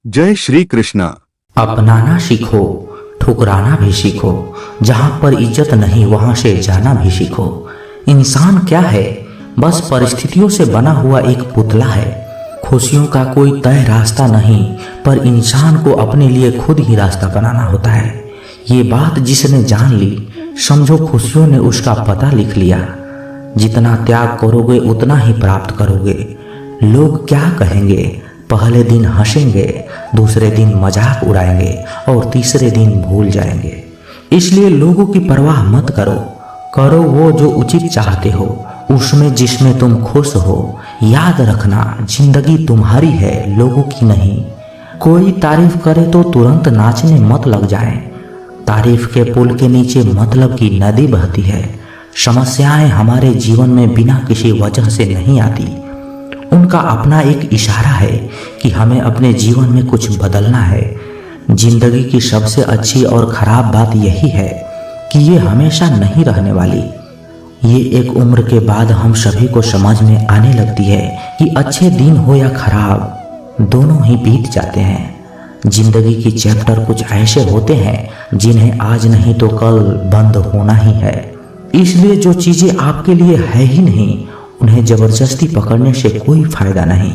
जय श्री कृष्णा। अपनाना सीखो, ठुकराना भी सीखो। जहां पर इज्जत नहीं वहां से जाना भी सीखो। इंसान क्या है? बस परिस्थितियों से बना हुआ एक पुतला है। खुशियों का कोई तय रास्ता नहीं, पर इंसान को अपने लिए खुद ही रास्ता बनाना होता है। ये बात जिसने जान ली, समझो खुशियों ने उसका पता लिख लिया। जितना त्याग करोगे उतना ही प्राप्त करोगे। लोग क्या कहेंगे? पहले दिन हंसेंगे, दूसरे दिन मजाक उड़ाएंगे और तीसरे दिन भूल जाएंगे। इसलिए लोगों की परवाह मत करो। करो वो जो उचित चाहते हो, उसमें जिसमें तुम खुश हो। याद रखना, जिंदगी तुम्हारी है, लोगों की नहीं। कोई तारीफ करे तो तुरंत नाचने मत लग जाएं। तारीफ के पुल के नीचे मतलब की नदी बहती है। समस्याएं हमारे जीवन में बिना किसी वजह से नहीं आती। उनका अपना एक इशारा है कि हमें अपने जीवन में कुछ बदलना है। जिंदगी की सबसे अच्छी और खराब बात यही है कि ये हमेशा नहीं रहने वाली। ये एक उम्र के बाद हम सभी को समझ में आने लगती है कि अच्छे दिन हो या खराब, दोनों ही बीत जाते हैं। जिंदगी की चैप्टर कुछ ऐसे होते हैं जिन्हें आज नहीं तो कल बंद होना ही है। इसलिए जो चीजें आपके लिए है ही नहीं, उन्हें जबरदस्ती पकड़ने से कोई फायदा नहीं।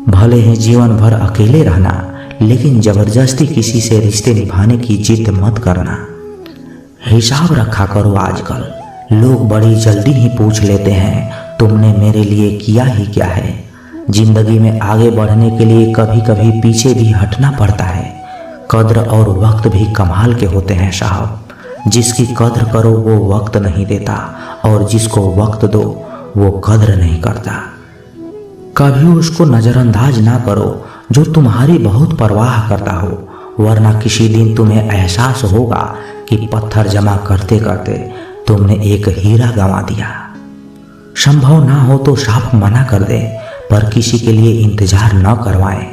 भले ही जीवन भर अकेले रहना, लेकिन जबरदस्ती किसी से रिश्ते निभाने की जिद मत करना। हिसाब रखा करो। आजकल लोग बड़ी जल्दी ही पूछ लेते हैं, तुमने मेरे लिए किया ही क्या है। जिंदगी में आगे बढ़ने के लिए कभी कभी पीछे भी हटना पड़ता है। कद्र और वक्त भी कमाल के होते हैं साहब। जिसकी कद्र करो वो वक्त नहीं देता, और जिसको वक्त दो वो कद्र नहीं करता। कभी उसको नजरअंदाज ना करो जो तुम्हारी बहुत परवाह करता हो, वरना किसी दिन तुम्हें एहसास होगा कि पत्थर जमा करते करते तुमने एक हीरा गंवा दिया। संभव ना हो तो साफ मना कर दे, पर किसी के लिए इंतजार न करवाएं।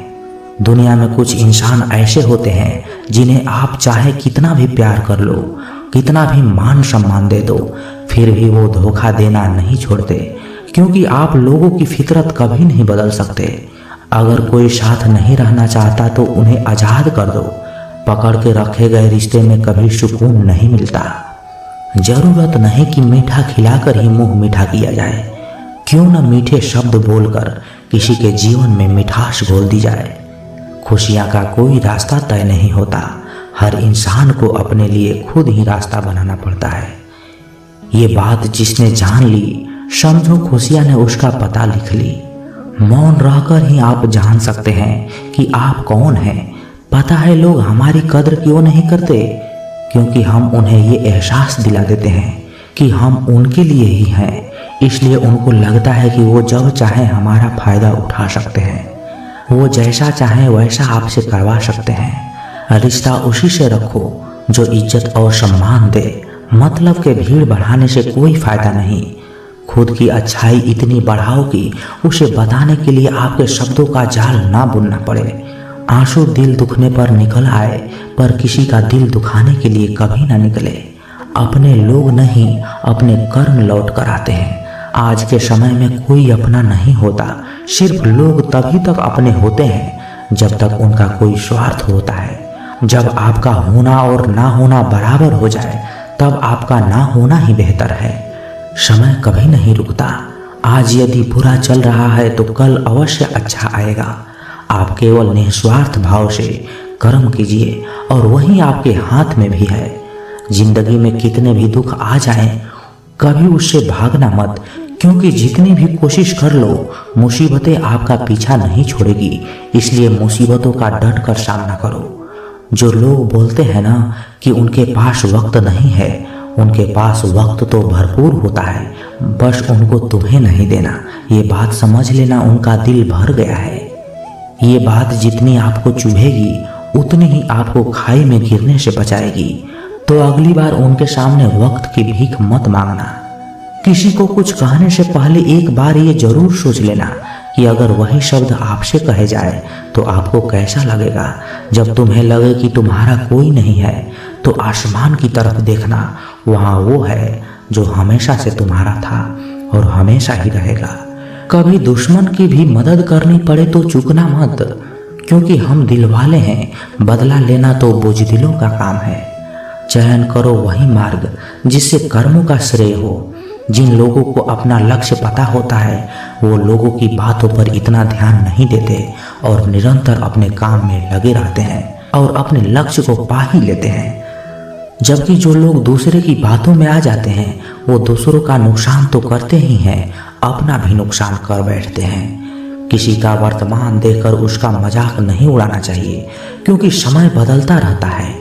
दुनिया में कुछ इंसान ऐसे होते हैं जिन्हें आप चाहे कितना भी प्यार कर लो, कितना भी मान सम्मान दे दो, फिर भी वो धोखा देना नहीं छोड़ते। क्योंकि आप लोगों की फितरत कभी नहीं बदल सकते। अगर कोई साथ नहीं रहना चाहता तो उन्हें आजाद कर दो। पकड़ के रखे गए रिश्ते में कभी सुकून नहीं मिलता। जरूरत नहीं कि मीठा खिलाकर ही मुंह मीठा किया जाए। क्यों न मीठे शब्द बोलकर किसी के जीवन में मिठास घोल दी जाए। खुशियां का कोई रास्ता तय नहीं होता। हर इंसान को अपने लिए खुद ही रास्ता बनाना पड़ता है। ये बात जिसने जान ली, समझो खुशियां ने उसका पता लिख ली। मौन रहकर ही आप जान सकते हैं कि आप कौन हैं। पता है लोग हमारी कद्र क्यों नहीं करते? क्योंकि हम उन्हें ये एहसास दिला देते हैं कि हम उनके लिए ही हैं। इसलिए उनको लगता है कि वो जब चाहे हमारा फायदा उठा सकते हैं। वो जैसा चाहे वैसा आपसे करवा सकते हैं। रिश्ता उसी से रखो जो इज्जत और सम्मान दे। मतलब के भीड़ बढ़ाने से कोई फायदा नहीं। खुद की अच्छाई इतनी बढ़ाओ कि उसे बताने के लिए आपके शब्दों का जाल ना बुनना पड़े। आंसू दिल दुखने पर निकल आए, पर किसी का दिल दुखाने के लिए कभी ना निकले। अपने लोग नहीं, अपने कर्म लौट कर आते हैं। आज के समय में कोई अपना नहीं होता। सिर्फ लोग तभी तक अपने होते हैं जब तक उनका कोई स्वार्थ होता है। जब आपका होना और ना होना बराबर हो जाए, तब आपका ना होना ही बेहतर है। समय कभी नहीं रुकता। आज यदि बुरा चल रहा है तो कल अवश्य अच्छा आएगा। आप केवल निस्वार्थ भाव से कर्म कीजिए और वही आपके हाथ में भी है। जिंदगी में कितने भी दुख आ जाएं, कभी उससे भागना मत। क्योंकि जितनी भी कोशिश कर लो, मुसीबतें आपका पीछा नहीं छोड़ेगी। इसलिए मुसीबतों का डट कर सामना करो। जो लोग बोलते हैं ना कि उनके पास वक्त नहीं है, उनके पास वक्त तो भरपूर होता है, बस उनको तुम्हें नहीं देना। ये बात समझ लेना, उनका दिल भर गया है। ये बात जितनी आपको चुभेगी उतनी ही आपको खाई में गिरने से बचाएगी। तो अगली बार उनके सामने वक्त की भीख मत मांगना। किसी को कुछ कहने से पहले एक बार ये जरूर सोच लेना कि अगर वही शब्द आपसे कहे जाए तो आपको कैसा लगेगा। जब तुम्हें लगे कि तुम्हारा कोई नहीं है, तो आसमान की तरफ देखना। वहाँ वो है जो हमेशा से तुम्हारा था और हमेशा ही रहेगा। कभी दुश्मन की भी मदद करनी पड़े तो चूकना मत, क्योंकि हम दिल वाले हैं, बदला लेना तो बुजदिलों का काम है। चयन करो वही मार्ग जिससे कर्मों का श्रेय हो। जिन लोगों को अपना लक्ष्य पता होता है वो लोगों की बातों पर इतना ध्यान नहीं देते और निरंतर अपने काम में लगे रहते हैं और अपने लक्ष्य को पा ही लेते हैं। जबकि जो लोग दूसरे की बातों में आ जाते हैं वो दूसरों का नुकसान तो करते ही हैं, अपना भी नुकसान कर बैठते हैं। किसी का वर्तमान देखकर उसका मजाक नहीं उड़ाना चाहिए, क्योंकि समय बदलता रहता है।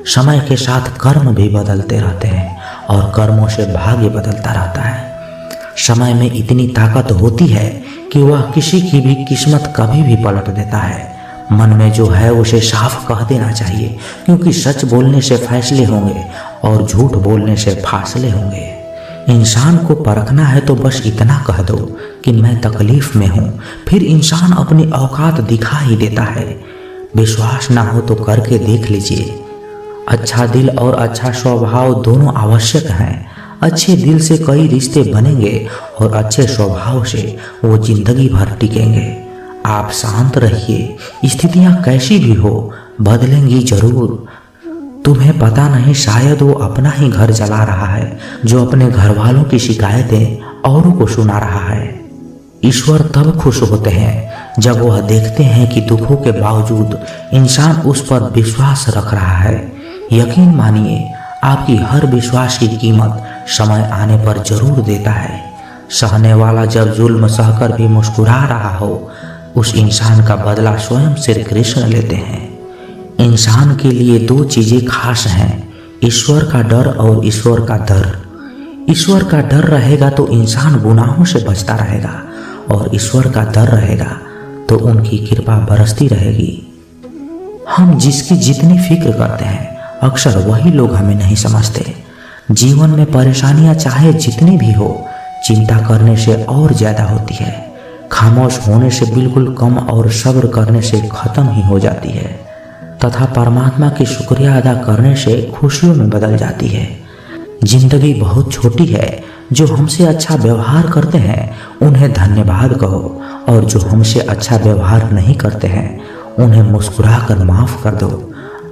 समय के साथ कर्म भी बदलते रहते हैं और कर्मों से भाग्य बदलता रहता है। समय में इतनी ताकत होती है कि वह किसी की भी किस्मत कभी भी पलट देता है। मन में जो है उसे साफ कह देना चाहिए, क्योंकि सच बोलने से फैसले होंगे और झूठ बोलने से फासले होंगे। इंसान को परखना है तो बस इतना कह दो कि मैं तकलीफ में हूँ, फिर इंसान अपनी औकात दिखा ही देता है। विश्वास ना हो तो करके देख लीजिए। अच्छा दिल और अच्छा स्वभाव दोनों आवश्यक हैं। अच्छे दिल से कई रिश्ते बनेंगे और अच्छे स्वभाव से वो जिंदगी भर टिकेंगे। आप शांत रहिए, स्थितियां कैसी भी हो बदलेंगी जरूर। तुम्हें पता नहीं, शायद वो अपना ही घर जला रहा है जो अपने घर वालों की शिकायतें औरों को सुना रहा है। ईश्वर तब खुश होते हैं जब वह देखते हैं कि दुखों के बावजूद इंसान उस पर विश्वास रख रहा है। यकीन मानिए, आपकी हर विश्वास की कीमत समय आने पर जरूर देता है। सहने वाला जब जुल्म सहकर भी मुस्कुरा रहा हो, उस इंसान का बदला स्वयं श्री कृष्ण लेते हैं। इंसान के लिए दो चीजें खास हैं, ईश्वर का डर और ईश्वर का डर। ईश्वर का डर रहेगा तो इंसान गुनाहों से बचता रहेगा और ईश्वर का डर रहेगा तो उनकी कृपा बरसती रहेगी। हम जिसकी जितनी फिक्र करते हैं अक्सर वही लोग हमें नहीं समझते। जीवन में परेशानियां चाहे जितनी भी हो, चिंता करने से और ज्यादा होती है। खामोश होने से बिल्कुल कम और सब्र करने से खत्म ही हो जाती है तथा परमात्मा की शुक्रिया अदा करने से खुशियों में बदल जाती है। जिंदगी बहुत छोटी है। जो हमसे अच्छा व्यवहार करते हैं उन्हें धन्यवाद कहो और जो हमसे अच्छा व्यवहार नहीं करते हैं उन्हें मुस्कुरा कर माफ कर दो।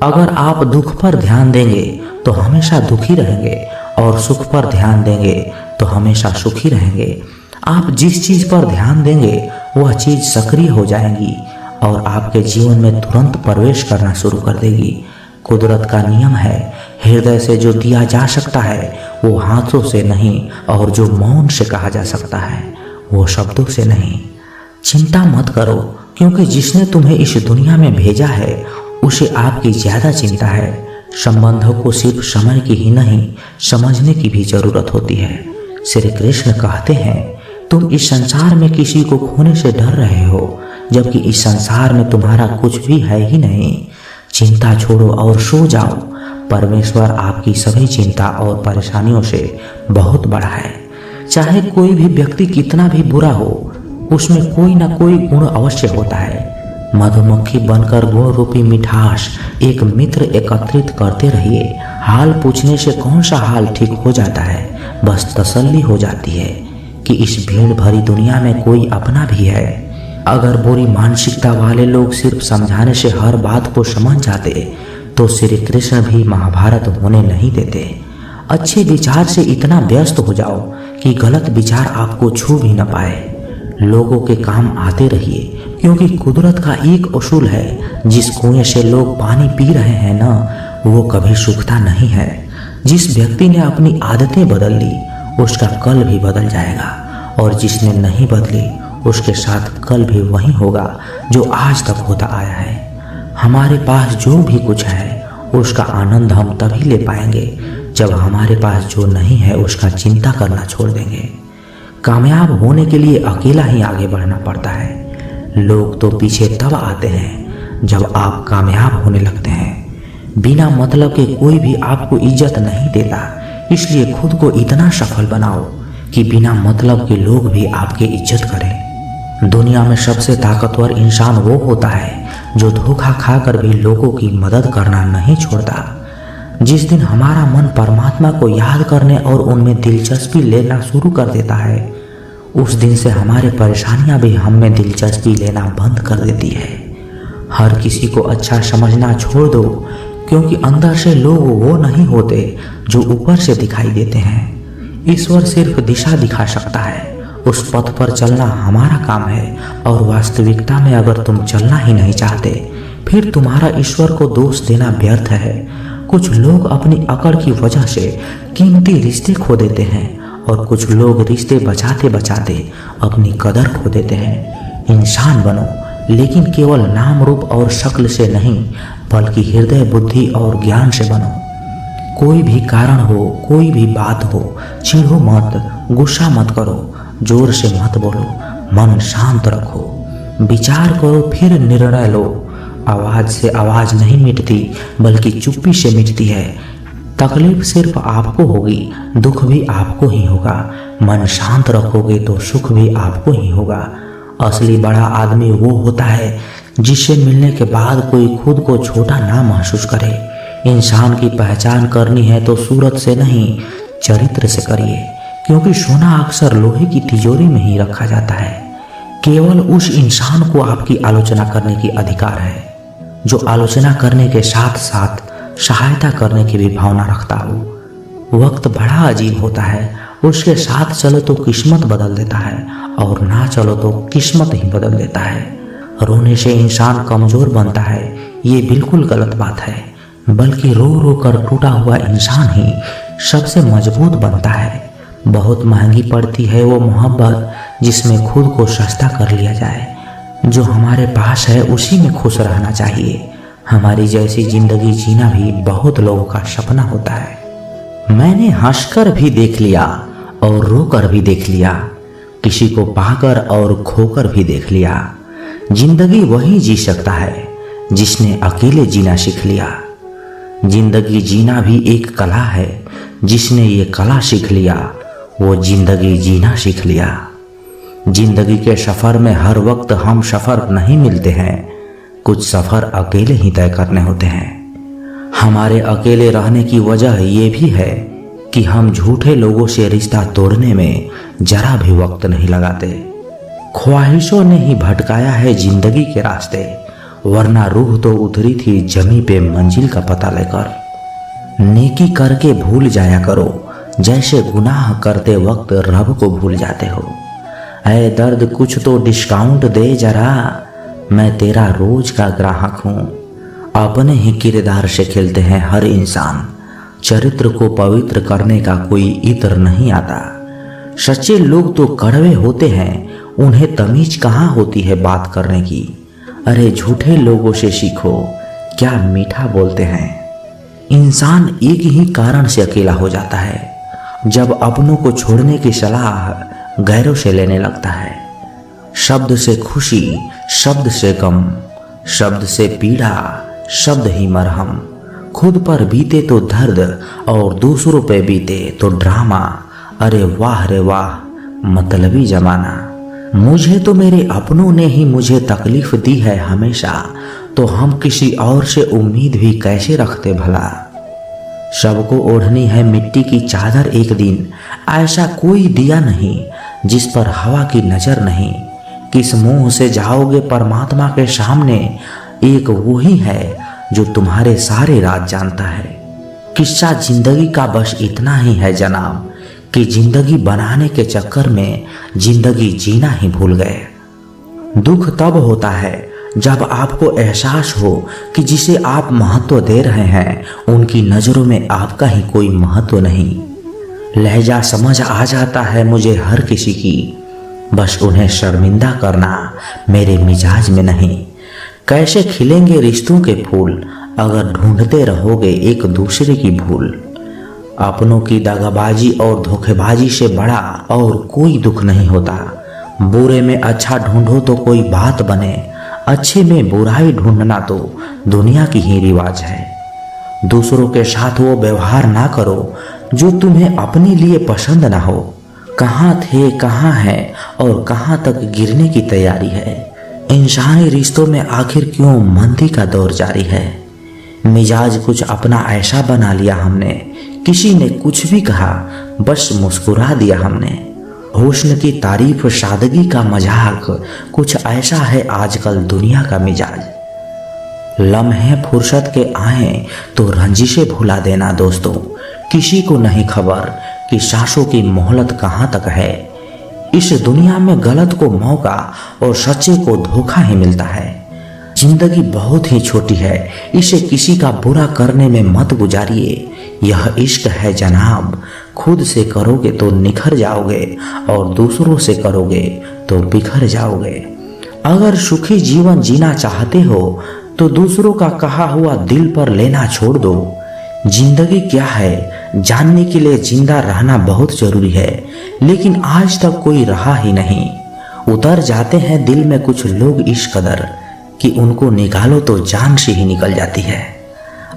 अगर आप दुख पर ध्यान देंगे तो हमेशा दुखी रहेंगे और सुख पर ध्यान देंगे तो हमेशा सुखी रहेंगे। आप जिस चीज पर ध्यान देंगे वह चीज सक्रिय हो जाएगी और आपके जीवन में तुरंत प्रवेश करना शुरू कर देगी। कुदरत का नियम है, हृदय से जो दिया जा सकता है वो हाथों से नहीं, और जो मौन से कहा जा सकता है वो शब्दों से नहीं। चिंता मत करो, क्योंकि जिसने तुम्हें इस दुनिया में भेजा है उसे आपकी ज्यादा चिंता है। संबंधों को सिर्फ समय की ही नहीं, समझने की भी जरूरत होती है। श्री कृष्ण कहते हैं, तुम इस संसार में किसी को खोने से डर रहे हो, जबकि इस संसार में तुम्हारा कुछ भी है ही नहीं। चिंता छोड़ो और सो जाओ। परमेश्वर आपकी सभी चिंता और परेशानियों से बहुत बड़ा है। चाहे कोई भी व्यक्ति कितना भी बुरा हो, उसमें कोई ना कोई गुण अवश्य होता है। मधुमक्खी बनकर गुण रूपी मिठास एक मित्र एकत्रित करते रहिए। हाल पूछने से कौन सा हाल ठीक हो जाता है, बस तसल्ली हो जाती है कि इस भीड़ भरी दुनिया में कोई अपना भी है। अगर बुरी मानसिकता वाले लोग सिर्फ समझाने से हर बात को समझ जाते तो श्री कृष्ण भी महाभारत होने नहीं देते। अच्छे विचार से इतना व्यस्त हो जाओ कि गलत विचार आपको छू भी न पाए। लोगों के काम आते रहिए, क्योंकि कुदरत का एक उसूल है, जिस कुएं से लोग पानी पी रहे हैं ना, वो कभी सूखता नहीं है। जिस व्यक्ति ने अपनी आदतें बदल ली उसका कल भी बदल जाएगा, और जिसने नहीं बदली उसके साथ कल भी वही होगा जो आज तक होता आया है। हमारे पास जो भी कुछ है उसका आनंद हम तभी ले पाएंगे जब हमारे पास जो नहीं है उसका चिंता करना छोड़ देंगे। कामयाब होने के लिए अकेला ही आगे बढ़ना पड़ता है। लोग तो पीछे तब आते हैं जब आप कामयाब होने लगते हैं। बिना मतलब के कोई भी आपको इज्जत नहीं देता, इसलिए खुद को इतना सफल बनाओ कि बिना मतलब के लोग भी आपकी इज्जत करें। दुनिया में सबसे ताकतवर इंसान वो होता है जो धोखा खाकर भी लोगों की मदद करना नहीं छोड़ता। जिस दिन हमारा मन परमात्मा को याद करने और उनमें दिलचस्पी लेना शुरू कर देता है, उस दिन से हमारी परेशानियां भी हम में दिलचस्पी लेना बंद कर देती है। हर किसी को अच्छा समझना छोड़ दो, क्योंकि अंदर से लोग वो नहीं होते जो ऊपर से दिखाई देते हैं। ईश्वर सिर्फ दिशा दिखा सकता है, उस पथ पर चलना हमारा काम है। और वास्तविकता में अगर तुम चलना ही नहीं चाहते, फिर तुम्हारा ईश्वर को दोष देना व्यर्थ है। कुछ लोग अपनी अकड़ की वजह से कीमती रिश्ते खो देते हैं, और कुछ लोग रिश्ते बचाते बचाते अपनी कदर खो देते हैं। इंसान बनो, लेकिन केवल नाम रूप और शक्ल से नहीं, बल्कि हृदय, बुद्धि और ज्ञान से बनो। कोई भी कारण हो, कोई भी बात हो, चिढ़ो मत, गुस्सा मत करो, जोर से मत बोलो, मन शांत रखो, विचार करो, फिर निर्णय लो। आवाज से आवाज नहीं मिटती, बल्कि चुप्पी से मिटती है। तकलीफ सिर्फ आपको होगी, दुख भी आपको ही होगा। मन शांत रखोगे तो सुख भी आपको ही होगा। असली बड़ा आदमी वो होता है जिससे मिलने के बाद कोई खुद को छोटा ना महसूस करे। इंसान की पहचान करनी है तो सूरत से नहीं, चरित्र से करिए, क्योंकि सोना अक्सर लोहे की तिजोरी में ही रखा जाता है। केवल उस इंसान को आपकी आलोचना करने की अधिकार है जो आलोचना करने के साथ साथ सहायता करने की भी भावना रखता हो। वक्त बड़ा अजीब होता है, उसके साथ चलो तो किस्मत बदल देता है, और ना चलो तो किस्मत ही बदल देता है। रोने से इंसान कमजोर बनता है, ये बिल्कुल गलत बात है, बल्कि रो रो कर टूटा हुआ इंसान ही सबसे मजबूत बनता है। बहुत महंगी पड़ती है वो मोहब्बत जिसमें खुद को सस्ता कर लिया जाए। जो हमारे पास है उसी में खुश रहना चाहिए। हमारी जैसी जिंदगी जीना भी बहुत लोगों का सपना होता है। मैंने हंसकर भी देख लिया और रोकर भी देख लिया, किसी को पाकर और खोकर भी देख लिया। जिंदगी वही जी सकता है जिसने अकेले जीना सीख लिया। जिंदगी जीना भी एक कला है, जिसने ये कला सीख लिया वो जिंदगी जीना सीख लिया। जिंदगी के सफर में हर वक्त हम सफर नहीं मिलते हैं, कुछ सफर अकेले ही तय करने होते हैं। हमारे अकेले रहने की वजह ये भी है कि हम झूठे लोगों से रिश्ता तोड़ने में जरा भी वक्त नहीं लगाते। ख्वाहिशों ने ही भटकाया है जिंदगी के रास्ते, वरना रूह तो उतरी थी जमी पे मंजिल का पता लेकर। नेकी करके भूल जाया करो, जैसे गुनाह करते वक्त रब को भूल जाते हो। ऐ दर्द कुछ तो डिस्काउंट दे जरा, मैं तेरा रोज का ग्राहक हूँ। अपने ही किरदार से खेलते हैं हर इंसान, चरित्र को पवित्र करने का कोई इत्र नहीं आता। सच्चे लोग तो कड़वे होते हैं, उन्हें तमीज कहाँ होती है बात करने की। अरे झूठे लोगों से सीखो, क्या मीठा बोलते हैं। इंसान एक ही कारण से अकेला हो जाता है, जब अपनों को छोड़ने की सलाह गैरों से लेने लगता है। शब्द से खुशी, शब्द से गम, शब्द से पीड़ा, शब्द ही मरहम। खुद पर बीते तो दर्द और दूसरों पे बीते तो ड्रामा। अरे वाह रे वाह, मतलबी जमाना। मुझे तो मेरे अपनों ने ही मुझे तकलीफ दी है हमेशा, तो हम किसी और से उम्मीद भी कैसे रखते भला। सबको ओढ़नी है मिट्टी की चादर एक दिन, ऐसा कोई दिया नहीं जिस पर हवा की नजर नहीं। किस मुंह से जाओगे परमात्मा के सामने, एक वही है जो तुम्हारे सारे राज जानता है। किस्सा जिंदगी का बस इतना ही है जनाब, कि जिंदगी बनाने के चक्कर में जिंदगी जीना ही भूल गए। दुख तब होता है जब आपको एहसास हो कि जिसे आप महत्व दे रहे हैं उनकी नजरों में आपका ही कोई महत्व नहीं। लहजा समझ आ जाता है मुझे हर किसी की, बस उन्हें शर्मिंदा करना मेरे मिजाज में नहीं। कैसे खिलेंगे रिश्तों के फूल अगर ढूंढते रहोगे एक दूसरे की भूल। अपनों की दगाबाजी और धोखेबाजी से बड़ा और कोई दुख नहीं होता। बुरे में अच्छा ढूंढो तो कोई बात बने, अच्छे में बुराई ढूंढना तो दुनिया की ही रिवाज है। दूसरों के साथ वो व्यवहार ना करो जो तुम्हें अपने लिए पसंद ना हो। कहाँ थे, कहाँ हैं और कहाँ तक गिरने की तैयारी है। इंसानी रिश्तों में आखिर क्यों मंदी का दौर जारी है। मिजाज कुछ अपना ऐसा बना लिया हमने, किसी ने कुछ भी कहा बस मुस्कुरा दिया हमने। हुस्न की तारीफ, सादगी का मजाक, कुछ ऐसा है आजकल दुनिया का मिजाज। लम्हे फुर्सत के आए तो रंजिशें भुला देना दोस्तों। किसी को नहीं खबर कि सांसों की मोहलत कहाँ तक है। इस दुनिया में गलत को मौका और सच्चे को धोखा ही मिलता है। जिंदगी बहुत ही छोटी है, इसे किसी का बुरा करने में मत गुजारिए। यह इश्क है जनाब, खुद से करोगे तो निखर जाओगे और दूसरों से करोगे तो बिखर जाओगे। अगर सुखी जीवन जीना चाहते हो तो दूसरों का कहा हुआ दिल पर लेना छोड़ दो। जिंदगी क्या है जानने के लिए जिंदा रहना बहुत जरूरी है, लेकिन आज तक कोई रहा ही नहीं। उतर जाते हैं दिल में कुछ लोग इस कदर कि उनको निकालो तो जान से ही निकल जाती है।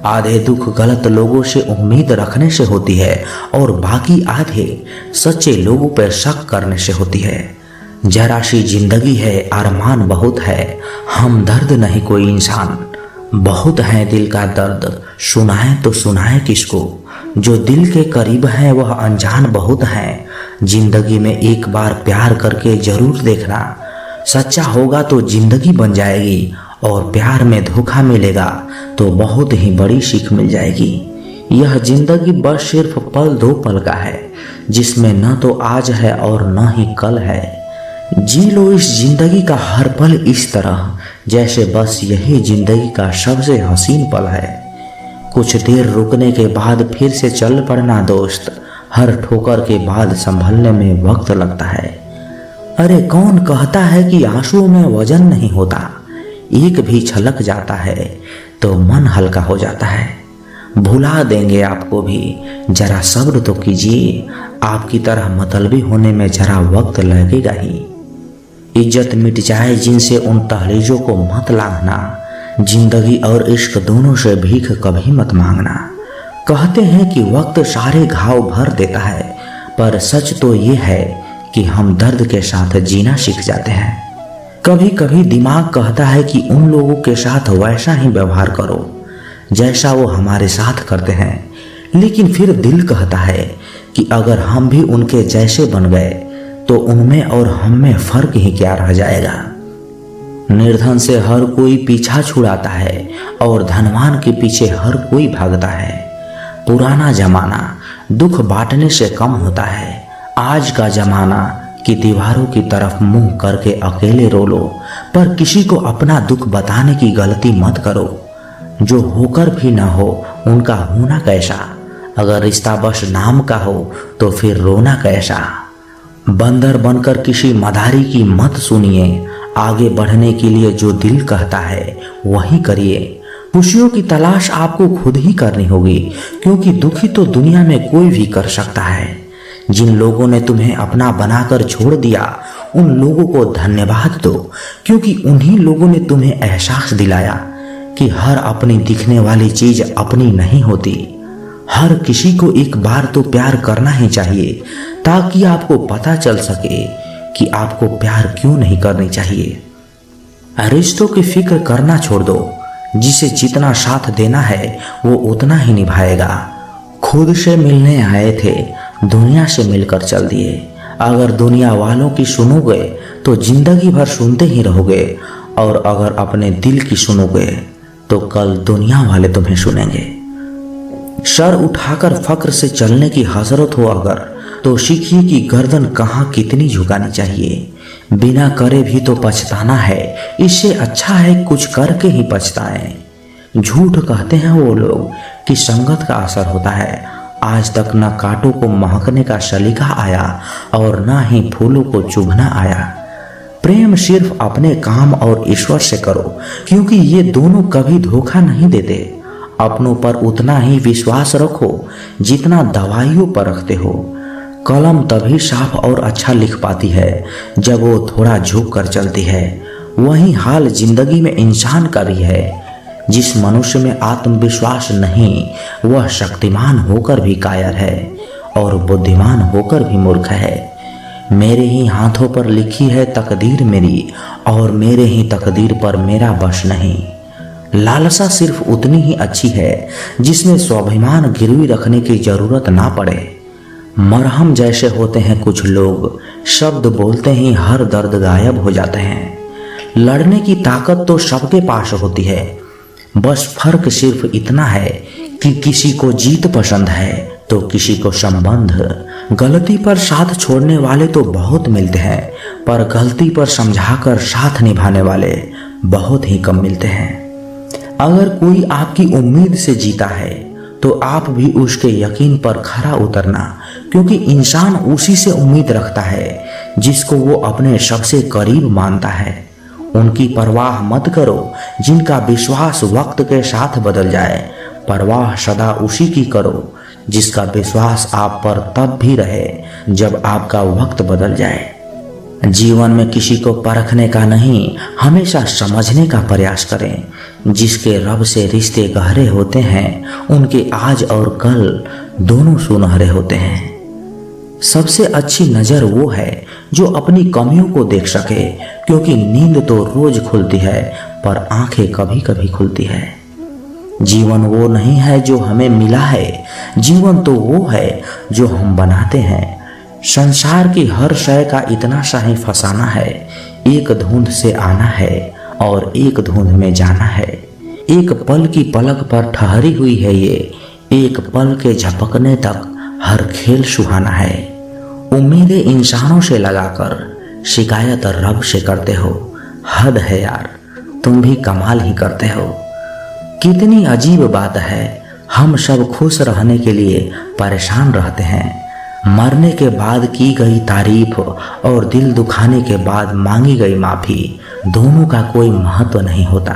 आधे दुख गलत लोगों से उम्मीद रखने से होती है और बाकी आधे सच्चे लोगों पर शक करने से होती है। जरा सी जिंदगी है, अरमान बहुत है, हम दर्द नहीं कोई इंसान। बहुत है दिल का दर्द, सुनाए तो सुनाए किसको। जो दिल के करीब है वह अनजान बहुत है। जिंदगी में एक बार प्यार करके जरूर देखना, सच्चा होगा तो जिंदगी बन जाएगी और प्यार में धोखा मिलेगा तो बहुत ही बड़ी सीख मिल जाएगी। यह जिंदगी बस सिर्फ पल दो पल का है, जिसमें न तो आज है और न ही कल है। जी लो इस जिंदगी का हर पल इस तरह जैसे बस यही जिंदगी का सबसे हसीन पल है। कुछ देर रुकने के बाद फिर से चल पड़ना दोस्त, हर ठोकर के बाद संभलने में वक्त लगता है। अरे कौन कहता है कि आंसुओं में वजन नहीं होता, एक भी छलक जाता है तो मन हल्का हो जाता है। भुला देंगे आपको भी, जरा सब्र तो कीजिए, आपकी तरह मतलबी होने में जरा वक्त लगेगा ही। इज्जत मिट जाए जिनसे उन तहरीजों को मत लांघना, जिंदगी और इश्क दोनों से भीख कभी मत मांगना। कहते हैं कि वक्त सारे घाव भर देता है, पर सच तो ये है कि हम दर्द के साथ जीना सीख जाते हैं। कभी कभी दिमाग कहता है कि उन लोगों के साथ वैसा ही व्यवहार करो जैसा वो हमारे साथ करते हैं, लेकिन फिर दिल कहता है कि अगर हम भी उनके जैसे बन गए तो उनमें और हम में फर्क ही क्या रह जाएगा। निर्धन से हर कोई पीछा छुड़ाता है और धनवान के पीछे हर कोई भागता है। पुराना जमाना दुख बांटने से कम होता है, आज का जमाना कि दीवारों की तरफ मुंह करके अकेले रो लो, पर किसी को अपना दुख बताने की गलती मत करो। जो होकर भी ना हो उनका होना कैसा, अगर रिश्ता बस नाम का हो तो फिर रोना कैसा। बंदर बनकर किसी मदारी की मत सुनिए, आगे बढ़ने के लिए जो दिल कहता है वही करिए। खुशियों की तलाश आपको खुद ही करनी होगी, क्योंकि दुखी तो दुनिया में कोई भी कर सकता है। जिन लोगों ने तुम्हें अपना बनाकर छोड़ दिया उन लोगों को धन्यवाद दो, क्योंकि उन्हीं लोगों ने तुम्हें एहसास दिलाया कि हर अपनी दिखने वाली चीज अपनी नहीं होती। हर किसी को एक बार तो प्यार करना ही चाहिए, ताकि आपको पता चल सके कि आपको प्यार क्यों नहीं करनी चाहिए। रिश्तों की फिक्र करना छोड़ दो, जिसे जितना साथ देना है वो उतना ही निभाएगा। खुद से मिलने आए थे, दुनिया से मिलकर चल दिए। अगर दुनिया वालों की सुनोगे तो जिंदगी भर सुनते ही रहोगे, और अगर अपने दिल की सुनोगे तो कल दुनिया वाले तुम्हें सुनेंगे। सर उठाकर फक्र से चलने की हसरत हो अगर, तो सीखिए कि गर्दन कहाँ कितनी झुकानी चाहिए। बिना करे भी तो पछताना है, इससे अच्छा है कुछ करके ही पछताएं। झूठ कहते हैं वो लोग कि संगत का असर होता है। आज तक न कांटों को महकने का सलीका आया और न ही फूलों को चुभना आया। प्रेम सिर्फ अपने काम और ईश्वर से करो, क्योंकि ये दोनों कभी धोखा नहीं देते। अपनों पर उतना ही विश्वास रखो जितना दवाइयों पर रखते हो। कलम तभी साफ और अच्छा लिख पाती है जब वो थोड़ा झुक कर चलती है। वही हाल जिंदगी में इंसान का भी है। जिस मनुष्य में आत्मविश्वास नहीं वह शक्तिमान होकर भी कायर है और बुद्धिमान होकर भी मूर्ख है। मेरे ही हाथों पर लिखी है तकदीर मेरी, और मेरे ही तकदीर पर मेरा बस नहीं। लालसा सिर्फ उतनी ही अच्छी है जिसमें स्वाभिमान गिरवी रखने की जरूरत ना पड़े। मरहम जैसे होते हैं कुछ लोग, शब्द बोलते ही हर दर्द गायब हो जाते हैं। लड़ने की ताकत तो सबके पास होती है, बस फर्क सिर्फ इतना है कि किसी को जीत पसंद है तो किसी को संबंध। गलती पर साथ छोड़ने वाले तो बहुत मिलते हैं, पर गलती पर समझाकर साथ निभाने वाले बहुत ही कम मिलते हैं। अगर कोई आपकी उम्मीद से जीता है तो आप भी उसके यकीन पर खरा उतरना, क्योंकि इंसान उसी से उम्मीद रखता है जिसको वो अपने सबसे करीब मानता है। उनकी परवाह मत करो जिनका विश्वास वक्त के साथ बदल जाए, परवाह सदा उसी की करो जिसका विश्वास आप पर तब भी रहे जब आपका वक्त बदल जाए। जीवन में किसी को परखने का नहीं, हमेशा समझने का प्रयास करें। जिसके रब से रिश्ते गहरे होते हैं उनके आज और कल दोनों सुनहरे होते हैं। सबसे अच्छी नजर वो है जो अपनी कमियों को देख सके, क्योंकि नींद तो रोज खुलती है पर आंखें कभी कभी खुलती है। जीवन वो नहीं है जो हमें मिला है, जीवन तो वो है जो हम बनाते हैं। संसार की हर शय का इतना सा ही फसाना है, एक धुंध से आना है और एक धुंध में जाना है। एक पल की पलक पर ठहरी हुई है ये, एक पल के झपकने तक हर खेल सुहाना है। उम्मीदें इंसानों से लगाकर शिकायत रब से करते हो, हद है यार, तुम भी कमाल ही करते हो। कितनी अजीब बात है, हम सब खुश रहने के लिए परेशान रहते हैं। मरने के बाद की गई तारीफ और दिल दुखाने के बाद मांगी गई माफी, दोनों का कोई महत्व नहीं होता।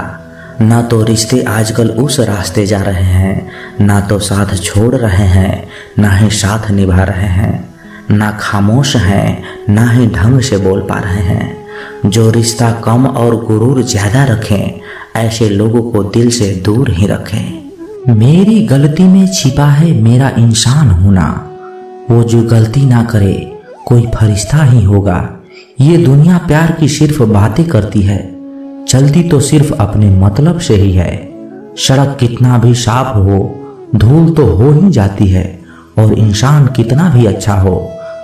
ना तो रिश्ते आजकल उस रास्ते जा रहे हैं, ना तो साथ छोड़ रहे हैं, ना ही साथ निभा रहे हैं, ना खामोश हैं, ना ही ढंग से बोल पा रहे हैं। जो रिश्ता कम और गुरूर ज्यादा रखें, ऐसे लोगों को दिल से दूर ही रखें। मेरी गलती में छिपा है मेरा इंसान होना, वो जो गलती ना करे कोई फरिश्ता ही होगा। ये दुनिया प्यार की सिर्फ बातें करती है, चलती तो सिर्फ अपने मतलब से ही है। सड़क कितना भी साफ हो, धूल तो हो ही जाती है, और इंसान कितना भी अच्छा हो,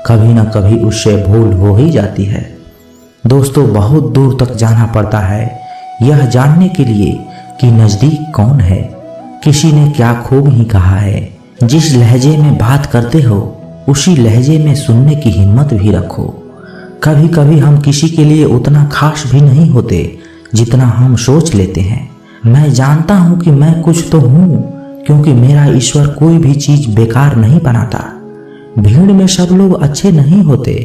कभी ना कभी उससे भूल हो ही जाती है। दोस्तों, बहुत दूर तक जाना पड़ता है यह जानने के लिए कि नजदीक कौन है। किसी ने क्या खूब ही कहा है, जिस लहजे में बात करते हो उसी लहजे में सुनने की हिम्मत भी रखो। कभी कभी हम किसी के लिए उतना खास भी नहीं होते जितना हम सोच लेते हैं। मैं जानता हूं कि मैं कुछ तो हूं, क्योंकि मेरा ईश्वर कोई भी चीज बेकार नहीं बनाता। भीड़ में सब लोग अच्छे नहीं होते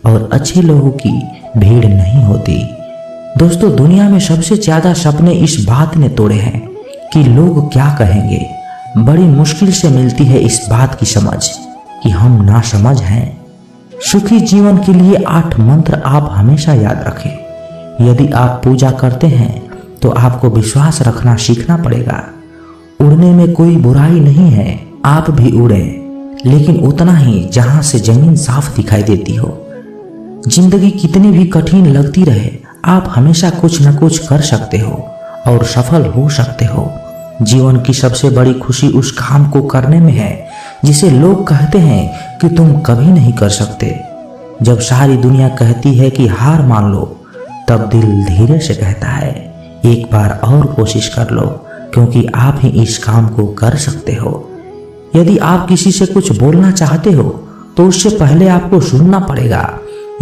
और अच्छे लोगों की भीड़ नहीं होती। दोस्तों, दुनिया में सबसे ज्यादा सपने इस बात ने तोड़े हैं कि लोग क्या कहेंगे। बड़ी मुश्किल से मिलती है इस बात की समझ कि हम नासमझ हैं। सुखी जीवन के लिए 8 मंत्र आप हमेशा याद रखें। यदि आप पूजा करते हैं तो आपको विश्वास रखना सीखना पड़ेगा। उड़ने में कोई बुराई नहीं है, आप भी उड़ें, लेकिन उतना ही जहां से जमीन साफ दिखाई देती हो। जिंदगी कितनी भी कठिन लगती रहे, आप हमेशा कुछ न कुछ कर सकते हो और सफल हो सकते हो। जीवन की सबसे बड़ी खुशी उस काम को करने में है जिसे लोग कहते हैं कि तुम कभी नहीं कर सकते। जब सारी दुनिया कहती है कि हार मान लो, तब दिल धीरे से कहता है एक बार और कोशिश कर लो, क्योंकि आप ही इस काम को कर सकते हो। यदि आप किसी से कुछ बोलना चाहते हो तो उससे पहले आपको सुनना पड़ेगा।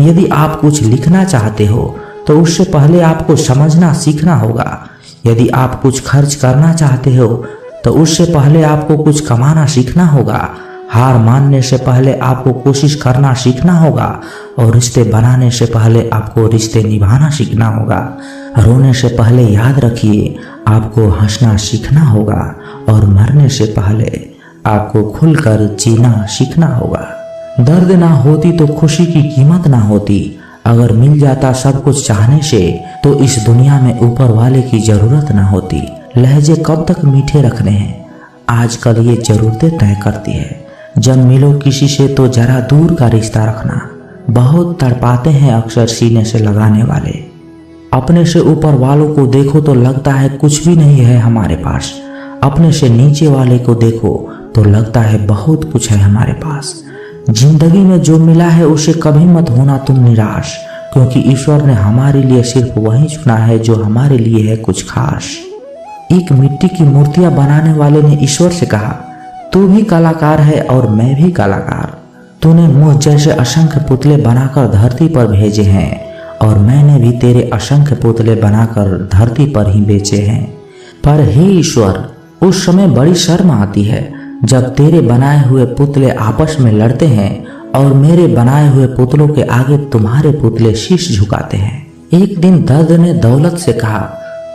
यदि आप कुछ लिखना चाहते हो तो उससे पहले आपको समझना सीखना होगा। यदि आप कुछ खर्च करना चाहते हो तो उससे पहले आपको कुछ कमाना सीखना होगा। हार मानने से पहले आपको कोशिश करना सीखना होगा, और रिश्ते बनाने से पहले आपको रिश्ते निभाना सीखना होगा। रोने से पहले याद रखिए आपको हंसना सीखना होगा, और मरने से पहले आपको खुलकर जीना सीखना होगा। दर्द ना होती तो खुशी की कीमत ना होती। अगर मिल जाता सब कुछ चाहने से तो इस दुनिया में ऊपर वाले की जरूरत ना होती। लहजे कब तक मीठे रखने हैं, आजकल ये जरूरतें तय करती है। जब मिलो किसी से तो जरा दूर का रिश्ता रखना। बहुत तड़पाते हैं अक्सर सीने से लगाने वाले। अपने से ऊपर वालों को देखो तो लगता है कुछ भी नहीं है हमारे पास। अपने से नीचे वाले को देखो तो लगता है बहुत कुछ है हमारे पास। जिंदगी में जो मिला है उसे कभी मत होना तुम निराश, क्योंकि ईश्वर ने हमारे लिए सिर्फ वही चुना है जो हमारे लिए है कुछ खास। एक मिट्टी की मूर्तियां बनाने वाले ने ईश्वर से कहा, तू भी कलाकार है और मैं भी कलाकार। तूने मुझ जैसे असंख्य पुतले बनाकर धरती पर भेजे हैं और मैंने भी तेरे असंख्य पुतले बनाकर धरती पर ही बेचे हैं। पर हे ईश्वर, उस समय बड़ी शर्म आती है जब तेरे बनाए हुए पुतले आपस में लड़ते हैं और मेरे बनाए हुए पुतलों के आगे तुम्हारे पुतले शीश झुकाते हैं। एक दिन दर्द ने दौलत से कहा,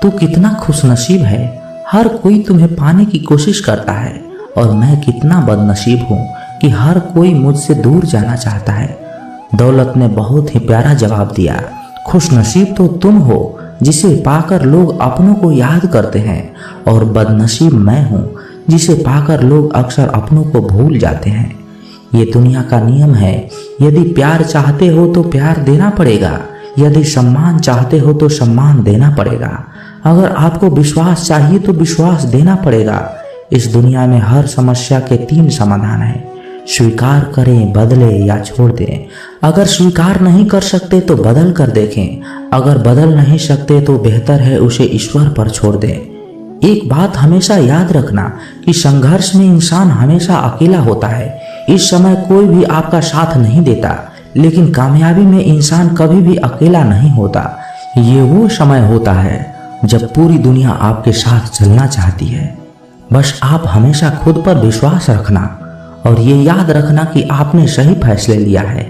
तू कितना खुशनसीब है, हर कोई तुम्हें पाने की कोशिश करता है और मैं कितना बदनसीब हूँ कि हर कोई मुझसे दूर जाना चाहता है। दौलत ने बहुत ही प्यारा जवाब दिया, खुशनसीब तो तुम हो जिसे पाकर लोग अपनों को याद करते हैं और बदनसीब मैं हूँ जिसे पाकर लोग अक्सर अपनों को भूल जाते हैं। ये दुनिया का नियम है, यदि प्यार चाहते हो तो प्यार देना पड़ेगा, यदि सम्मान चाहते हो तो सम्मान देना पड़ेगा, अगर आपको विश्वास चाहिए तो विश्वास देना पड़ेगा। इस दुनिया में हर समस्या के 3 समाधान हैं, स्वीकार करें, बदले या छोड़ दें। अगर स्वीकार नहीं कर सकते तो बदल कर देखें, अगर बदल नहीं सकते तो बेहतर है उसे ईश्वर पर छोड़ दें। एक बात हमेशा याद रखना कि संघर्ष में इंसान हमेशा अकेला होता है। इस समय कोई भी आपका साथ नहीं देता, लेकिन कामयाबी में इंसान कभी भी अकेला नहीं होता। ये वो समय होता है जब पूरी दुनिया आपके साथ चलना चाहती है। बस आप हमेशा खुद पर विश्वास रखना और ये याद रखना कि आपने सही फैसले लिया है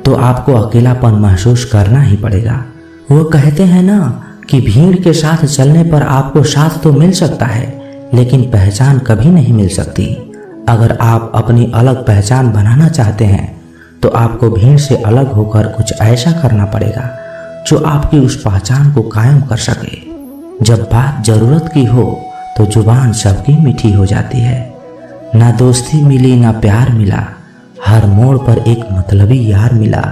तो आपको अकेलापन महसूस करना ही पड़ेगा। वो कहते हैं ना कि भीड़ के साथ चलने पर आपको साथ तो मिल सकता है लेकिन पहचान कभी नहीं मिल सकती। अगर आप अपनी अलग पहचान बनाना चाहते हैं तो आपको भीड़ से अलग होकर कुछ ऐसा करना पड़ेगा जो आपकी उस पहचान को कायम कर सके। जब बात जरूरत की हो तो जुबान सबकी मीठी हो जाती है। ना दोस्ती मिली ना प्यार मिला, हर मोड़ पर एक मतलबी यार मिला।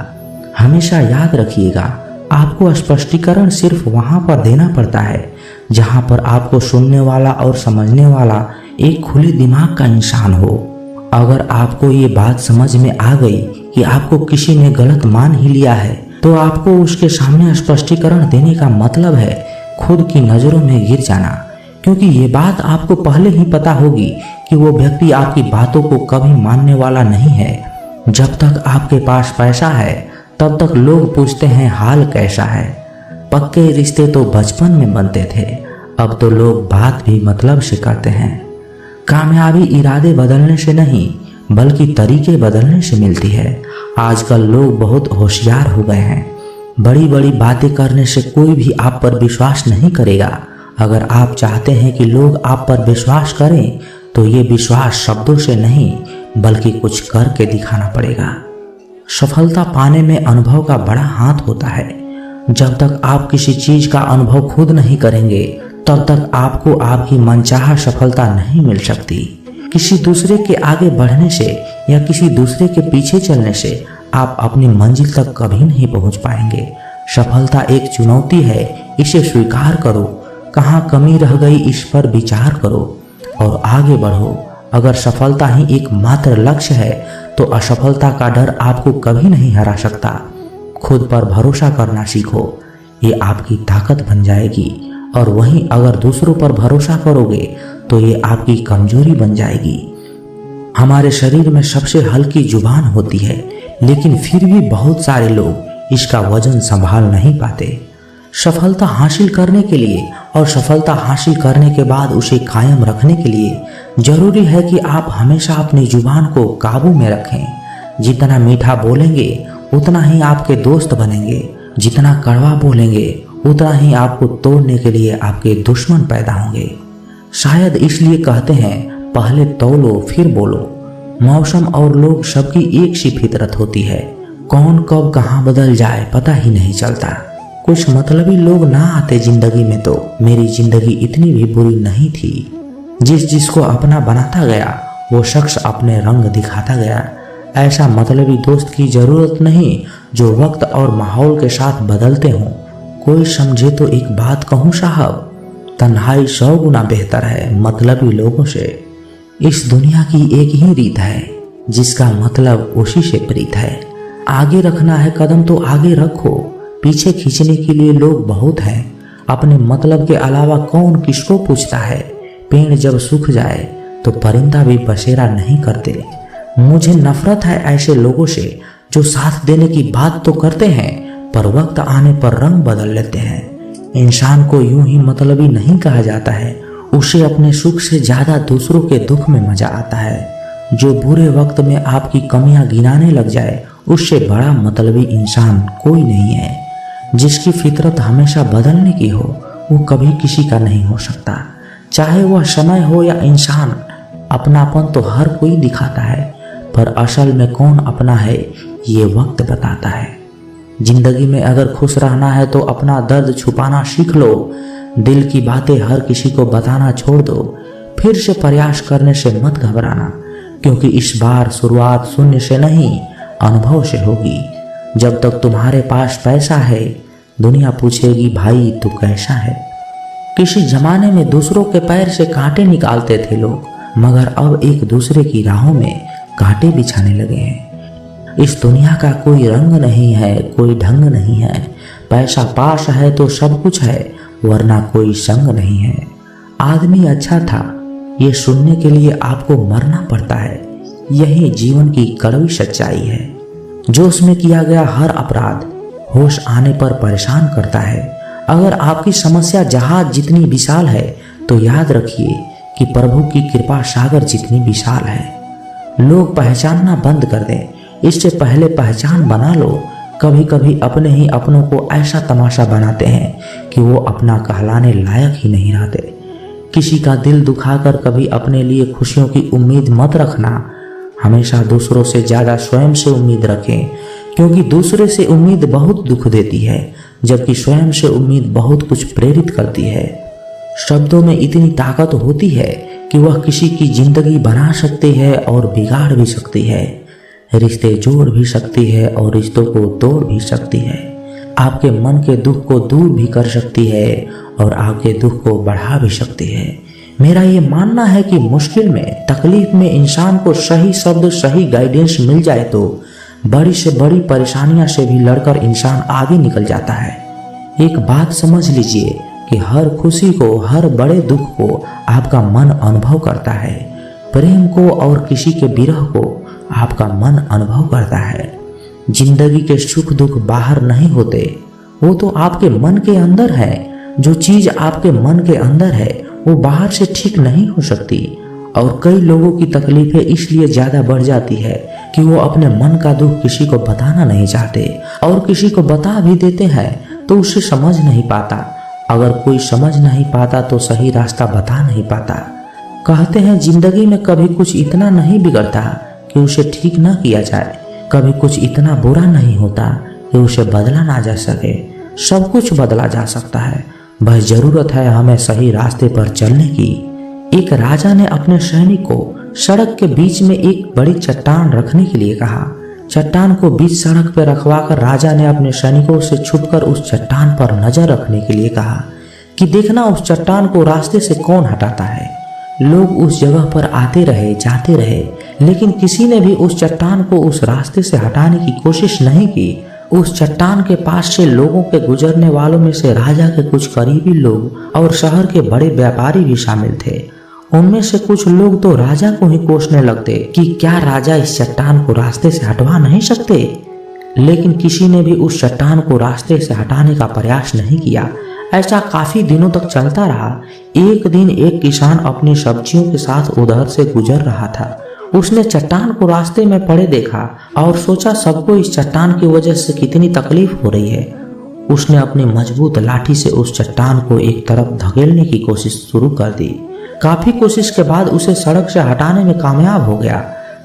हमेशा याद रखिएगा, आपको स्पष्टीकरण सिर्फ वहां पर देना पड़ता है जहां पर आपको सुनने वाला और समझने वाला एक खुले दिमाग का इंसान हो। अगर आपको ये बात समझ में आ गई कि आपको किसी ने गलत मान ही लिया है तो आपको उसके सामने स्पष्टीकरण देने का मतलब है खुद की नजरों में गिर जाना, क्योंकि ये बात आपको पहले ही पता होगी कि वो व्यक्ति आपकी बातों को कभी मानने वाला नहीं है। जब तक आपके पास पैसा है तब तक लोग पूछते हैं हाल कैसा है। पक्के रिश्ते तो बचपन में बनते थे, अब तो लोग बात भी मतलब से करते हैं। कामयाबी इरादे बदलने से नहीं बल्कि तरीके बदलने से मिलती है। आजकल लोग बहुत होशियार हो गए हैं, बड़ी बड़ी बातें करने से कोई भी आप पर विश्वास नहीं करेगा। अगर आप चाहते हैं कि लोग आप पर विश्वास करें तो ये विश्वास शब्दों से नहीं बल्कि कुछ करके दिखाना पड़ेगा। सफलता पाने में अनुभव का बड़ा हाथ होता है। जब तक आप किसी चीज का अनुभव खुद नहीं करेंगे तब तक आपको आपकी मनचाहा सफलता नहीं मिल सकती। किसी दूसरे के आगे बढ़ने से या किसी दूसरे के पीछे चलने से आप अपनी मंजिल तक कभी नहीं पहुंच पाएंगे। सफलता एक चुनौती है, इसे स्वीकार करो। कहाँ कमी रह गई इस पर विचार करो और आगे बढ़ो। अगर सफलता ही एकमात्र लक्ष्य है तो असफलता का डर आपको कभी नहीं हरा सकता। खुद पर भरोसा करना सीखो, ये आपकी ताकत बन जाएगी। और वहीं अगर दूसरों पर भरोसा करोगे तो ये आपकी कमजोरी बन जाएगी। हमारे शरीर में सबसे हल्की जुबान होती है, लेकिन फिर भी बहुत सारे लोग इसका वजन संभाल नहीं पाते। सफलता हासिल करने के लिए और सफलता हासिल करने के बाद उसे कायम रखने के लिए जरूरी है कि आप हमेशा अपनी जुबान को काबू में रखें। जितना मीठा बोलेंगे उतना ही आपके दोस्त बनेंगे, जितना कड़वा बोलेंगे उतना ही आपको तोड़ने के लिए आपके दुश्मन पैदा होंगे। शायद इसलिए कहते हैं पहले तौलो फिर बोलो। मौसम और लोग सबकी एक सी फितरत होती है, कौन कब कहाँ बदल जाए पता ही नहीं चलता। कुछ मतलबी लोग ना आते जिंदगी में तो मेरी जिंदगी इतनी भी बुरी नहीं थी। जिसको अपना बनाता गया वो शख्स अपने रंग दिखाता गया। ऐसा मतलबी दोस्त की जरूरत नहीं जो वक्त और माहौल के साथ बदलते हों। कोई समझे तो एक बात कहूँ साहब, तन्हाई 100 गुना बेहतर है मतलबी लोगों से। इस दुनिया की एक ही रीत है जिसका मतलब उसी से प्रीत है। आगे रखना है कदम तो आगे रखो, पीछे खींचने के लिए लोग बहुत हैं। अपने मतलब के अलावा कौन किसको पूछता है। पेड़ जब सूख जाए तो परिंदा भी बसेरा नहीं करते। मुझे नफरत है ऐसे लोगों से जो साथ देने की बात तो करते हैं पर वक्त आने पर रंग बदल लेते हैं। इंसान को यूं ही मतलबी नहीं कहा जाता है, उसे अपने सुख से ज्यादा दूसरों के दुख में मजा आता है। जो बुरे वक्त में आपकी कमियां गिनाने लग जाए उससे बड़ा मतलबी इंसान कोई नहीं है। जिसकी फितरत हमेशा बदलने की हो वो कभी किसी का नहीं हो सकता, चाहे वह समय हो या इंसान। अपनापन तो हर कोई दिखाता है पर असल में कौन अपना है ये वक्त बताता है। जिंदगी में अगर खुश रहना है तो अपना दर्द छुपाना सीख लो। दिल की बातें हर किसी को बताना छोड़ दो। फिर से प्रयास करने से मत घबराना, क्योंकि इस बार शुरुआत शून्य से नहीं अनुभव से होगी। जब तक तुम्हारे पास पैसा है दुनिया पूछेगी भाई तू कैसा है। किसी जमाने में दूसरों के पैर से कांटे निकालते थे लोग, मगर अब एक दूसरे की राहों में कांटे बिछाने लगे हैं। इस दुनिया का कोई रंग नहीं है, कोई ढंग नहीं है। पैसा पास है तो सब कुछ है, वरना कोई संग नहीं है। आदमी अच्छा था ये सुनने के लिए आपको मरना पड़ता है। यही जीवन की कड़वी सच्चाई है। जोश में किया गया हर अपराध होश आने पर परेशान करता है। अगर आपकी समस्या जहाज जितनी विशाल है तो याद रखिए कि प्रभु की कृपा सागर जितनी विशाल है। लोग पहचानना बंद कर दें, इससे पहले पहचान बना लो। कभी कभी अपने ही अपनों को ऐसा तमाशा बनाते हैं कि वो अपना कहलाने लायक ही नहीं रहते। किसी का दिल दुखाकर कभी अपने लिए खुशियों की उम्मीद मत रखना। हमेशा दूसरों से ज्यादा स्वयं से उम्मीद रखें, क्योंकि दूसरे से उम्मीद बहुत दुख देती है, जबकि स्वयं से उम्मीद बहुत कुछ प्रेरित करती है। शब्दों में इतनी ताकत होती है कि वह किसी की जिंदगी बना सकती है और बिगाड़ भी सकती है। रिश्ते जोड़ भी सकती है और रिश्तों को तोड़ भी सकती है। आपके मन के दुख को दूर भी कर सकती है और आपके दुख को बढ़ा भी सकती है। मेरा ये मानना है कि मुश्किल में, तकलीफ में इंसान को सही शब्द, सही गाइडेंस मिल जाए तो बड़ी से बड़ी परेशानियां से भी लड़कर इंसान आगे निकल जाता है। एक बात समझ लीजिए कि हर खुशी को, हर बड़े दुख को आपका मन अनुभव करता है। प्रेम को और किसी के विरह को आपका मन अनुभव करता है। जिंदगी के सुख दुख बाहर नहीं होते, वो तो आपके मन के अंदर है। जो चीज आपके मन के अंदर है वो बाहर से ठीक नहीं हो सकती। और कई लोगों की तकलीफें इसलिए ज्यादा बढ़ जाती है कि वो अपने मन का दुख किसी को बताना नहीं चाहते, और किसी को बता भी देते हैं तो उसे समझ नहीं पाता। अगर कोई समझ नहीं पाता तो सही रास्ता बता नहीं पाता। कहते हैं जिंदगी में कभी कुछ इतना नहीं बिगड़ता कि उसे ठीक ना किया जाए, कभी कुछ इतना बुरा नहीं होता कि उसे बदला ना जा सके। सब कुछ बदला जा सकता है, बस जरूरत है हमें सही रास्ते पर चलने की। एक राजा ने अपने सैनिक को सड़क के बीच में एक बड़ी चट्टान रखने के लिए कहा। चट्टान को बीच सड़क पर रखवाकर राजा ने अपने सैनिकों से छुपकर उस चट्टान पर नजर रखने के लिए कहा कि देखना उस चट्टान को रास्ते से कौन हटाता है। लोग उस जगह पर आते रहे, जाते रहे, लेकिन किसी ने भी उस चट्टान को उस रास्ते से हटाने की कोशिश नहीं की। उस चट्टान के पास से लोगों के गुजरने वालों में से राजा के कुछ करीबी लोग और शहर के बड़े व्यापारी भी शामिल थे। उनमें से कुछ लोग तो राजा को ही कोसने लगते कि क्या राजा इस चट्टान को रास्ते से हटवा नहीं सकते, लेकिन किसी ने भी उस चट्टान को रास्ते से हटाने का प्रयास नहीं किया। ऐसा काफी दिनों तक चलता रहा। एक दिन एक किसान अपनी सब्जियों के साथ उधर से गुजर रहा था। उसने चट्टान को रास्ते में पड़े देखा और सोचा सबको इस चट्टान की वजह से कितनी तकलीफ हो रही है। उसने अपनी मजबूत लाठी से उस चट्टान को एक तरफ धकेलने की कोशिश शुरू कर दी। काफी कोशिश के बाद उसे सड़क से हटाने में कामयाब हो गया।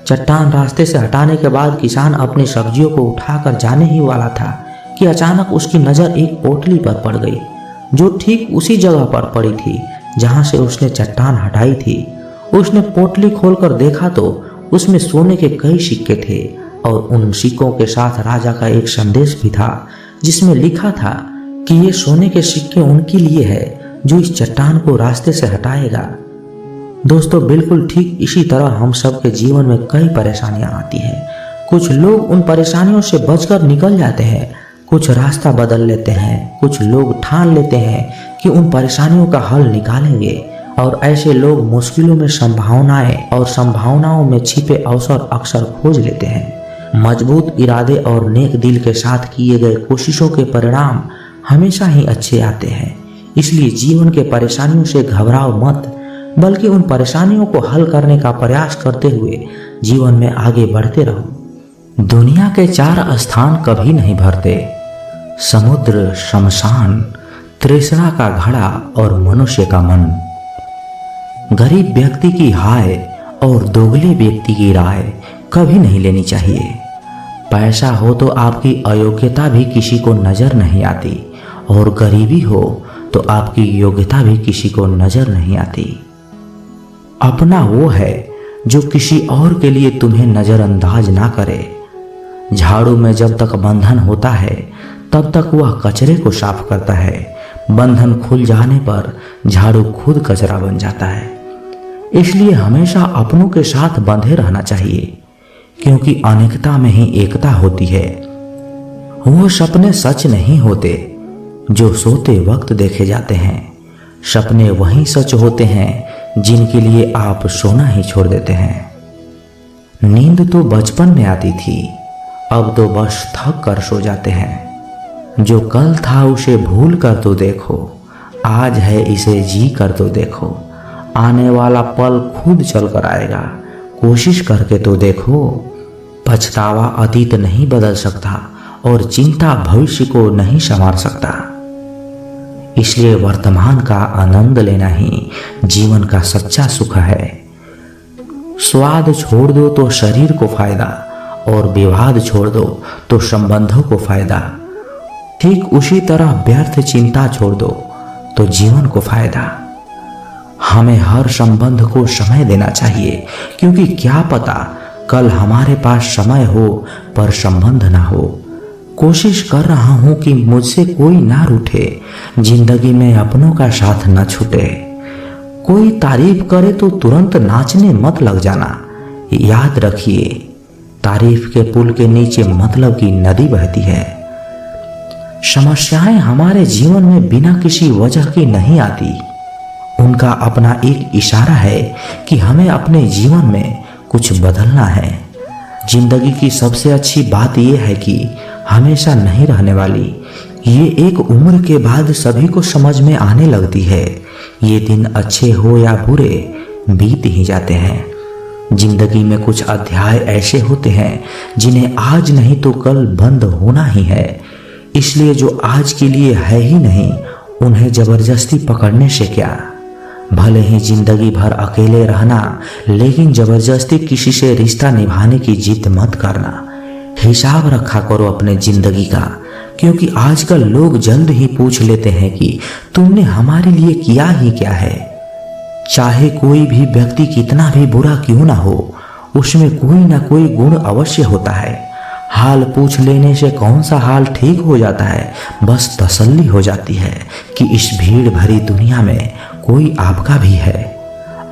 चट्टान रास्ते से हटाने के बाद किसान अपनी सब्जियों को उठाकर जाने ही वाला था कि अचानक उसकी नजर एक पोटली पर पड़ गई, जो ठीक उसी जगह पर पड़ी थी जहां से उसने चट्टान हटाई थी। उसने पोटली खोलकर देखा तो उसमें सोने के कई सिक्के थे और उन सिक्कों के साथ राजा का एक संदेश भी था, जिसमें लिखा था कि ये सोने के सिक्के उनके लिए है जो इस चट्टान को रास्ते से हटाएगा। दोस्तों, बिल्कुल ठीक इसी तरह हम सब के जीवन में कई परेशानियां आती हैं। कुछ लोग उन परेशानियों से बचकर निकल जाते हैं, कुछ रास्ता बदल लेते हैं, कुछ लोग ठान लेते हैं कि उन परेशानियों का हल निकालेंगे, और ऐसे लोग मुश्किलों में संभावनाएं और संभावनाओं में छिपे अवसर अक्सर खोज लेते हैं। मजबूत इरादे और नेक दिल के साथ किए गए कोशिशों के परिणाम हमेशा ही अच्छे आते हैं। इसलिए जीवन के परेशानियों से घबराओ मत, बल्कि उन परेशानियों को हल करने का प्रयास करते हुए जीवन में आगे बढ़ते रहो। दुनिया के 4 स्थान कभी नहीं भरते: समुद्र, शमशान, तृष्णा का घड़ा और मनुष्य का मन। गरीब व्यक्ति की हाय और दोगले व्यक्ति की राय कभी नहीं लेनी चाहिए। पैसा हो तो आपकी अयोग्यता भी किसी को नजर नहीं आती, और गरीबी हो तो आपकी योग्यता भी किसी को नजर नहीं आती। अपना वो है जो किसी और के लिए तुम्हें नजरअंदाज ना करे। झाड़ू में जब तक बंधन होता है तब तक वह कचरे को साफ करता है। बंधन खुल जाने पर झाड़ू खुद कचरा बन जाता है। इसलिए हमेशा अपनों के साथ बंधे रहना चाहिए, क्योंकि अनेकता में ही एकता होती है। वो सपने सच नहीं होते जो सोते वक्त देखे जाते हैं। सपने वही सच होते हैं जिनके लिए आप सोना ही छोड़ देते हैं। नींद तो बचपन में आती थी, अब तो बस थक कर सो जाते हैं। जो कल था उसे भूल कर तो देखो, आज है इसे जी कर तो देखो। आने वाला पल खुद चल कर आएगा, कोशिश करके तो देखो। पछतावा अतीत नहीं बदल सकता और चिंता भविष्य को नहीं संवार सकता। इसलिए वर्तमान का आनंद लेना ही जीवन का सच्चा सुख है। स्वाद छोड़ दो तो शरीर को फायदा, और विवाद छोड़ दो तो संबंधों को फायदा। ठीक उसी तरह व्यर्थ चिंता छोड़ दो तो जीवन को फायदा। हमें हर संबंध को समय देना चाहिए, क्योंकि क्या पता कल हमारे पास समय हो पर संबंध ना हो। कोशिश कर रहा हूं कि मुझसे कोई ना रूठे, जिंदगी में अपनों का साथ न छूटे। कोई तारीफ करे तो तुरंत नाचने मत लग जाना। याद रखिए, तारीफ के पुल के नीचे मतलब की नदी बहती है। समस्याएं हमारे जीवन में बिना किसी वजह की नहीं आती। उनका अपना एक इशारा है कि हमें अपने जीवन में कुछ बदलना है। जिंदगी की सबसे अच्छी बात यह है कि हमेशा नहीं रहने वाली। ये एक उम्र के बाद सभी को समझ में आने लगती है। ये दिन अच्छे हो या बुरे बीत ही जाते हैं। जिंदगी में कुछ अध्याय ऐसे होते हैं जिन्हें आज नहीं तो कल बंद होना ही है। इसलिए जो आज के लिए है ही नहीं, उन्हें जबरदस्ती पकड़ने से क्या। भले ही जिंदगी भर अकेले रहना, लेकिन जबरदस्ती किसी से रिश्ता निभाने की जिद मत करना। हिसाब रखा करो अपने जिंदगी का, क्योंकि आजकल लोग जल्द ही पूछ लेते हैं कि तुमने हमारे लिए किया ही क्या है। चाहे कोई भी व्यक्ति कितना भी बुरा क्यों ना हो, उसमें कोई ना कोई गुण अवश्य होता है। हाल पूछ लेने से कौन सा हाल ठीक हो जाता है, बस तसल्ली हो जाती है कि इस भीड़ भरी दुनिया में कोई आपका भी है।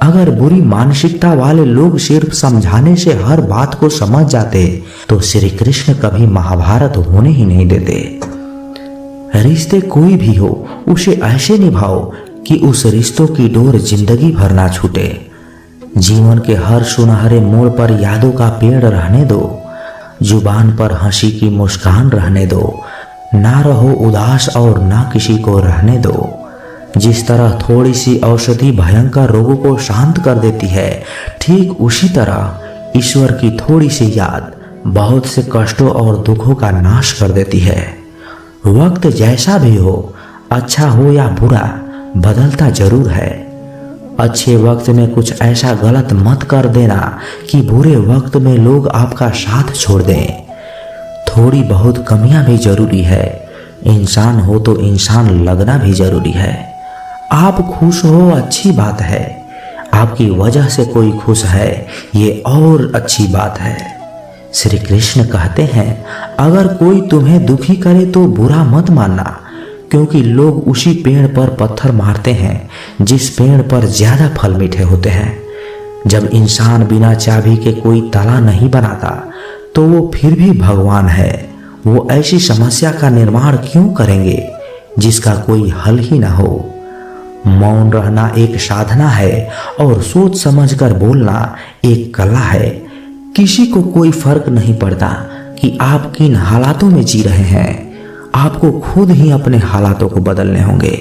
अगर बुरी मानसिकता वाले लोग सिर्फ समझाने से हर बात को समझ जाते तो श्री कृष्ण कभी महाभारत होने ही नहीं देते। रिश्ते कोई भी हो, उसे ऐसे निभाओ कि उस रिश्तों की डोर जिंदगी भर ना छूटे। जीवन के हर सुनहरे मोड़ पर यादों का पेड़ रहने दो। जुबान पर हंसी की मुस्कान रहने दो। ना रहो उदास और ना किसी को रहने दो। जिस तरह थोड़ी सी औषधि भयंकर रोगों को शांत कर देती है, ठीक उसी तरह ईश्वर की थोड़ी सी याद बहुत से कष्टों और दुखों का नाश कर देती है। वक्त जैसा भी हो, अच्छा हो या बुरा, बदलता जरूर है। अच्छे वक्त में कुछ ऐसा गलत मत कर देना कि बुरे वक्त में लोग आपका साथ छोड़ दें। थोड़ी बहुत कमियां भी जरूरी है। इंसान हो तो इंसान लगना भी जरूरी है। आप खुश हो अच्छी बात है, आपकी वजह से कोई खुश है ये और अच्छी बात है। श्री कृष्ण कहते हैं, अगर कोई तुम्हें दुखी करे तो बुरा मत मानना, क्योंकि लोग उसी पेड़ पर पत्थर मारते हैं जिस पेड़ पर ज्यादा फल मीठे होते हैं। जब इंसान बिना चाबी के कोई ताला नहीं बनाता तो वो फिर भी भगवान है। वो ऐसी समस्या का निर्माण क्यों करेंगे जिसका कोई हल ही ना हो। मौन रहना एक साधना है और सोच समझकर बोलना एक कला है। किसी को कोई फर्क नहीं पड़ता कि आप किन हालातों में जी रहे हैं, आपको खुद ही अपने हालातों को बदलने होंगे।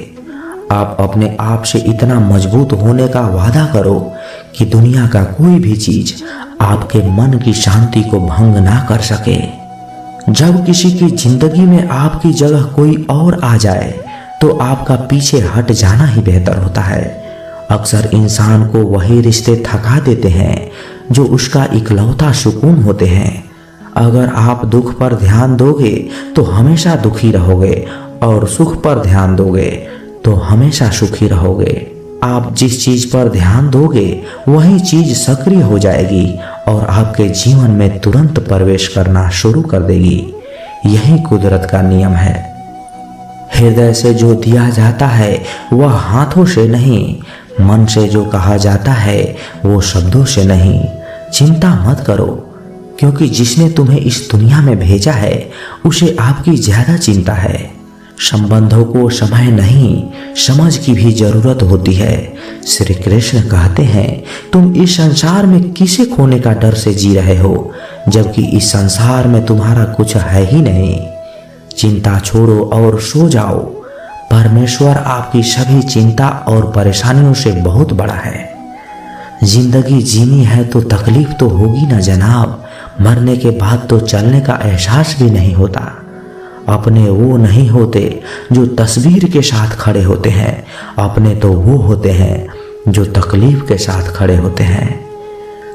आप अपने आप से इतना मजबूत होने का वादा करो कि दुनिया का कोई भी चीज आपके मन की शांति को भंग ना कर सके। जब किसी की जिंदगी में आपकी जगह कोई और आ जाए तो आपका पीछे हट जाना ही बेहतर होता है। अक्सर इंसान को वही रिश्ते थका देते हैं जो उसका इकलौता सुकून होते हैं। अगर आप दुख पर ध्यान दोगे तो हमेशा दुखी रहोगे और सुख पर ध्यान दोगे तो हमेशा सुखी रहोगे। आप जिस चीज पर ध्यान दोगे वही चीज सक्रिय हो जाएगी और आपके जीवन में तुरंत प्रवेश करना शुरू कर देगी। यही कुदरत का नियम है। हृदय से जो दिया जाता है वह हाथों से नहीं, मन से जो कहा जाता है वो शब्दों से नहीं। चिंता मत करो, क्योंकि जिसने तुम्हें इस दुनिया में भेजा है उसे आपकी ज्यादा चिंता है। संबंधों को समय नहीं, समझ की भी जरूरत होती है। श्री कृष्ण कहते हैं, तुम इस संसार में किसे खोने का डर से जी रहे हो, जबकि इस संसार में तुम्हारा कुछ है ही नहीं। चिंता छोड़ो और सो जाओ। परमेश्वर आपकी सभी चिंता और परेशानियों से बहुत बड़ा है। जिंदगी जीनी है तो तकलीफ तो होगी ना जनाब। मरने के बाद तो चलने का एहसास भी नहीं होता। अपने वो नहीं होते जो तस्वीर के साथ खड़े होते हैं, अपने तो वो होते हैं जो तकलीफ के साथ खड़े होते हैं।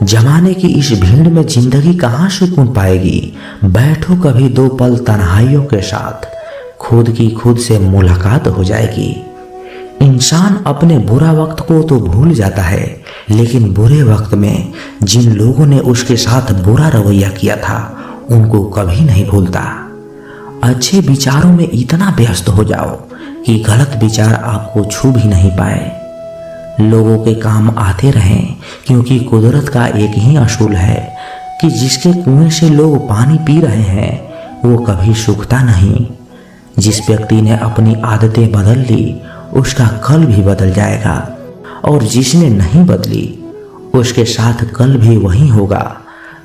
जमाने की इस भीड़ में जिंदगी कहाँ सुकून पाएगी। बैठो कभी दो पल तन्हाइयों के साथ, खुद की खुद से मुलाकात हो जाएगी। इंसान अपने बुरा वक्त को तो भूल जाता है, लेकिन बुरे वक्त में जिन लोगों ने उसके साथ बुरा रवैया किया था उनको कभी नहीं भूलता। अच्छे विचारों में इतना व्यस्त हो जाओ कि गलत विचार आपको छू भी नहीं पाए। लोगों के काम आते रहें, क्योंकि कुदरत का एक ही असूल है कि जिसके कुएं से लोग पानी पी रहे हैं वो कभी सूखता नहीं। जिस व्यक्ति ने अपनी आदतें बदल ली उसका कल भी बदल जाएगा, और जिसने नहीं बदली उसके साथ कल भी वही होगा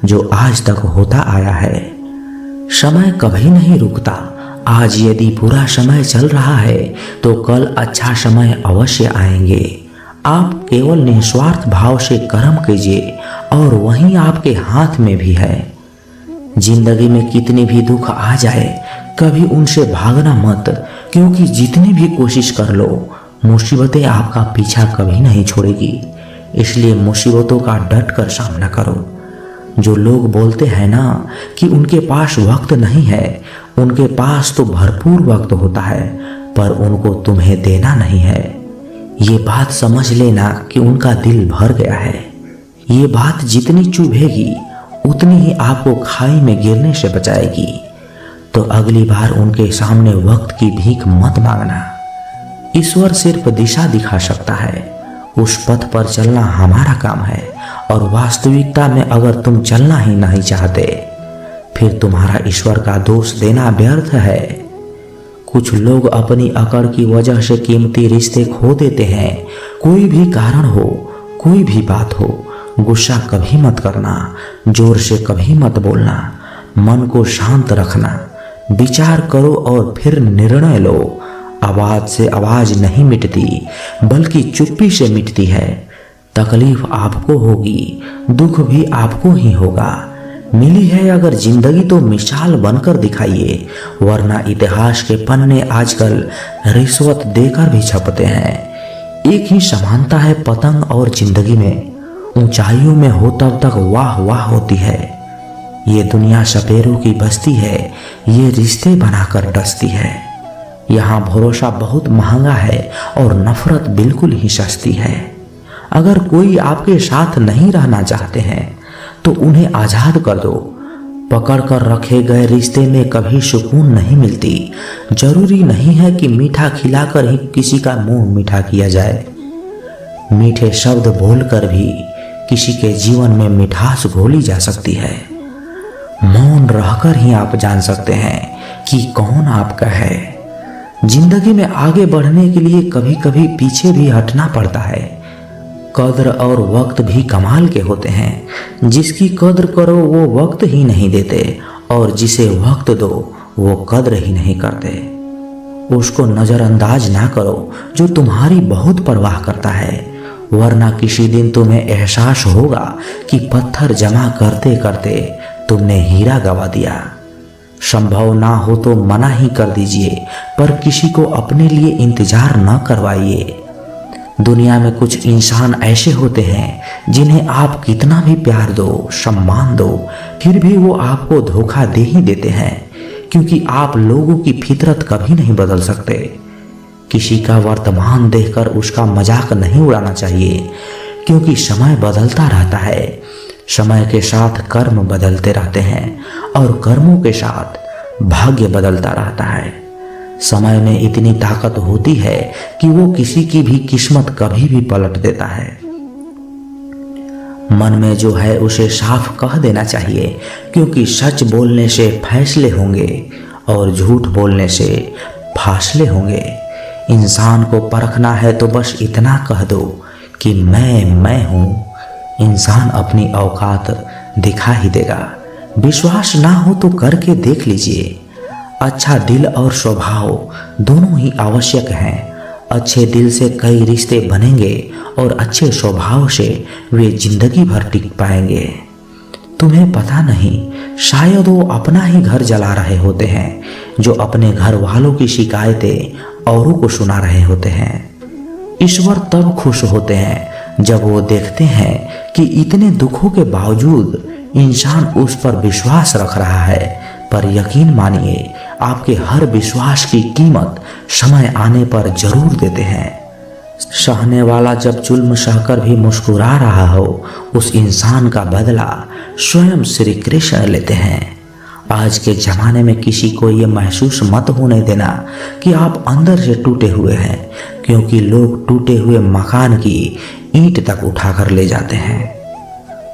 जो आज तक होता आया है। समय कभी नहीं रुकता। आज यदि बुरा समय चल रहा है तो कल अच्छा समय अवश्य आएंगे। आप केवल निस्वार्थ भाव से कर्म कीजिए और वही आपके हाथ में भी है। जिंदगी में कितनी भी दुख आ जाए कभी उनसे भागना मत, क्योंकि जितनी भी कोशिश कर लो मुसीबतें आपका पीछा कभी नहीं छोड़ेगी। इसलिए मुसीबतों का डट कर सामना करो। जो लोग बोलते हैं ना कि उनके पास वक्त नहीं है, उनके पास तो भरपूर वक्त होता है, पर उनको तुम्हें देना नहीं है। ये बात समझ लेना कि उनका दिल भर गया है। ये बात जितनी चुभेगी उतनी ही आपको खाई में गिरने से बचाएगी। तो अगली बार उनके सामने वक्त की भीख मत मांगना। ईश्वर सिर्फ दिशा दिखा सकता है, उस पथ पर चलना हमारा काम है। और वास्तविकता में अगर तुम चलना ही नहीं चाहते फिर तुम्हारा ईश्वर का दोष देना व्यर्थ है। कुछ लोग अपनी अकड़ की वजह से कीमती रिश्ते खो देते हैं। कोई भी कारण हो, कोई भी बात हो, गुस्सा कभी मत करना, जोर से कभी मत बोलना, मन को शांत रखना, विचार करो और फिर निर्णय लो। आवाज से आवाज नहीं मिटती, बल्कि चुप्पी से मिटती है। तकलीफ आपको होगी, दुख भी आपको ही होगा। मिली है अगर जिंदगी तो मिसाल बनकर दिखाइए, वरना इतिहास के पन्ने आजकल रिश्वत देकर भी छपते हैं। एक ही समानता है पतंग और जिंदगी में, ऊंचाइयों में हो तब तक वाह वाह होती है। ये दुनिया सपेरों की बस्ती है, ये रिश्ते बनाकर डसती है। यहाँ भरोसा बहुत महंगा है और नफरत बिल्कुल ही सस्ती है। अगर कोई आपके साथ नहीं रहना चाहते हैं तो उन्हें आजाद कर दो। पकड़ कर रखे गए रिश्ते में कभी सुकून नहीं मिलती। जरूरी नहीं है कि मीठा खिलाकर ही किसी का मुंह मीठा किया जाए। मीठे शब्द बोलकर भी किसी के जीवन में मिठास घोली जा सकती है। मौन रहकर ही आप जान सकते हैं कि कौन आपका है। जिंदगी में आगे बढ़ने के लिए कभी कभी पीछे भी हटना पड़ता है। कद्र और वक्त भी कमाल के होते हैं। जिसकी कद्र करो वो वक्त ही नहीं देते, और जिसे वक्त दो वो कद्र ही नहीं करते। उसको नजरअंदाज ना करो जो तुम्हारी बहुत परवाह करता है, वरना किसी दिन तुम्हें एहसास होगा कि पत्थर जमा करते करते तुमने हीरा गवा दिया। संभव ना हो तो मना ही कर दीजिए, पर किसी को अपने लिए इंतजार न करवाइए। दुनिया में कुछ इंसान ऐसे होते हैं जिन्हें आप कितना भी प्यार दो, सम्मान दो, फिर भी वो आपको धोखा दे ही देते हैं, क्योंकि आप लोगों की फितरत कभी नहीं बदल सकते। किसी का वर्तमान देखकर उसका मजाक नहीं उड़ाना चाहिए, क्योंकि समय बदलता रहता है। समय के साथ कर्म बदलते रहते हैं, और कर्मों के साथ भाग्य बदलता रहता है। समय में इतनी ताकत होती है कि वो किसी की भी किस्मत कभी भी पलट देता है। मन में जो है उसे साफ कह देना चाहिए, क्योंकि सच बोलने से फैसले होंगे और झूठ बोलने से फासले होंगे। इंसान को परखना है तो बस इतना कह दो कि मैं हूं। इंसान अपनी औकात दिखा ही देगा। विश्वास ना हो तो करके देख लीजिए। अच्छा दिल और स्वभाव दोनों ही आवश्यक हैं। अच्छे दिल से कई रिश्ते बनेंगे, और अच्छे स्वभाव से वे जिंदगी भर टिक पाएंगे। तुम्हें पता नहीं, शायद वो अपना ही घर जला रहे होते हैं, जो अपने घर वालों की शिकायतें औरों को सुना रहे होते हैं। ईश्वर तब खुश होते हैं जब वो देखते हैं कि इतने दुखों के बावजूद इंसान उस पर विश्वास रख रहा है। पर यकीन मानिए, आपके हर विश्वास की कीमत समय आने पर जरूर देते हैं। सहने वाला जब जुल्म सहकर भी मुस्कुरा रहा हो, उस इंसान का बदला स्वयं श्री कृष्ण लेते हैं। आज के जमाने में किसी को ये महसूस मत होने देना कि आप अंदर से टूटे हुए हैं, क्योंकि लोग टूटे हुए मकान की ईंट तक उठाकर ले जाते हैं।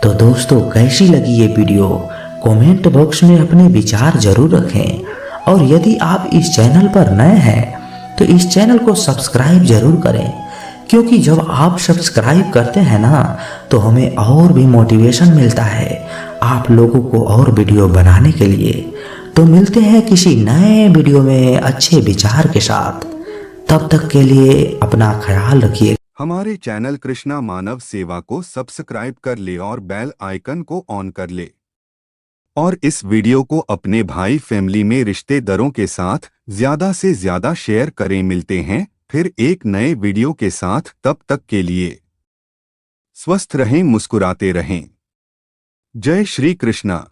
तो दोस्तों, कैसी लगी ये वीडियो? कमेंट बॉक्स में अपने विचार जरूर रखें, और यदि आप इस चैनल पर नए हैं तो इस चैनल को सब्सक्राइब जरूर करें, क्योंकि जब आप सब्सक्राइब करते हैं ना, तो हमें और भी मोटिवेशन मिलता है आप लोगों को और वीडियो बनाने के लिए। तो मिलते हैं किसी नए वीडियो में अच्छे विचार के साथ। तब तक के लिए अपना ख्याल रखिए। हमारे चैनल कृष्णा मानव सेवा को सब्सक्राइब कर ले और बेल आइकन को ऑन कर ले, और इस वीडियो को अपने भाई फैमिली में रिश्तेदारों के साथ ज्यादा से ज्यादा शेयर करें। मिलते हैं फिर एक नए वीडियो के साथ। तब तक के लिए स्वस्थ रहें, मुस्कुराते रहें। जय श्री कृष्णा।